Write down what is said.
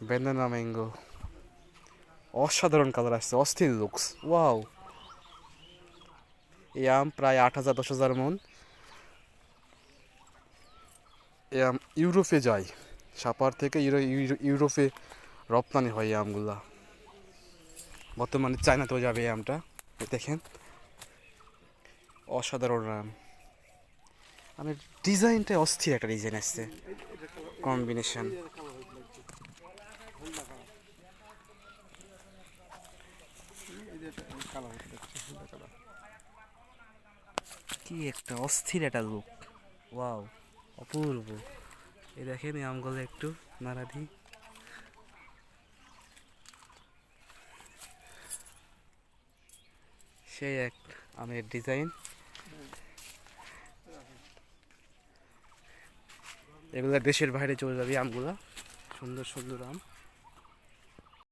Banana mango, অসাধারণ colour আসছে, অস্থির লুকস, ওয়াও। এই আম প্রায় 8,000-10,000 মন। এই আম ইউরোপে যায়, সাপার থেকে ইউরোপে রপ্তানি হয় এই আমগুলা। বর্তমানে চায়নাতেও যাবে এই আমটা। দেখেন, অসাধারণ আম। আমের ডিজাইনটা অস্থির, একটা ডিজাইন আসছে, কম্বিনেশন। কি একটা অস্থির একটা লুক, ওয়াও, অপূর্ব। এই দেখেন এই আমগুলো একটু নাড়া দিই। সেই এক আমের ডিজাইন। এগুলা দেশের বাইরে চলে যাবে আমগুলা, সুন্দর সুন্দর আম।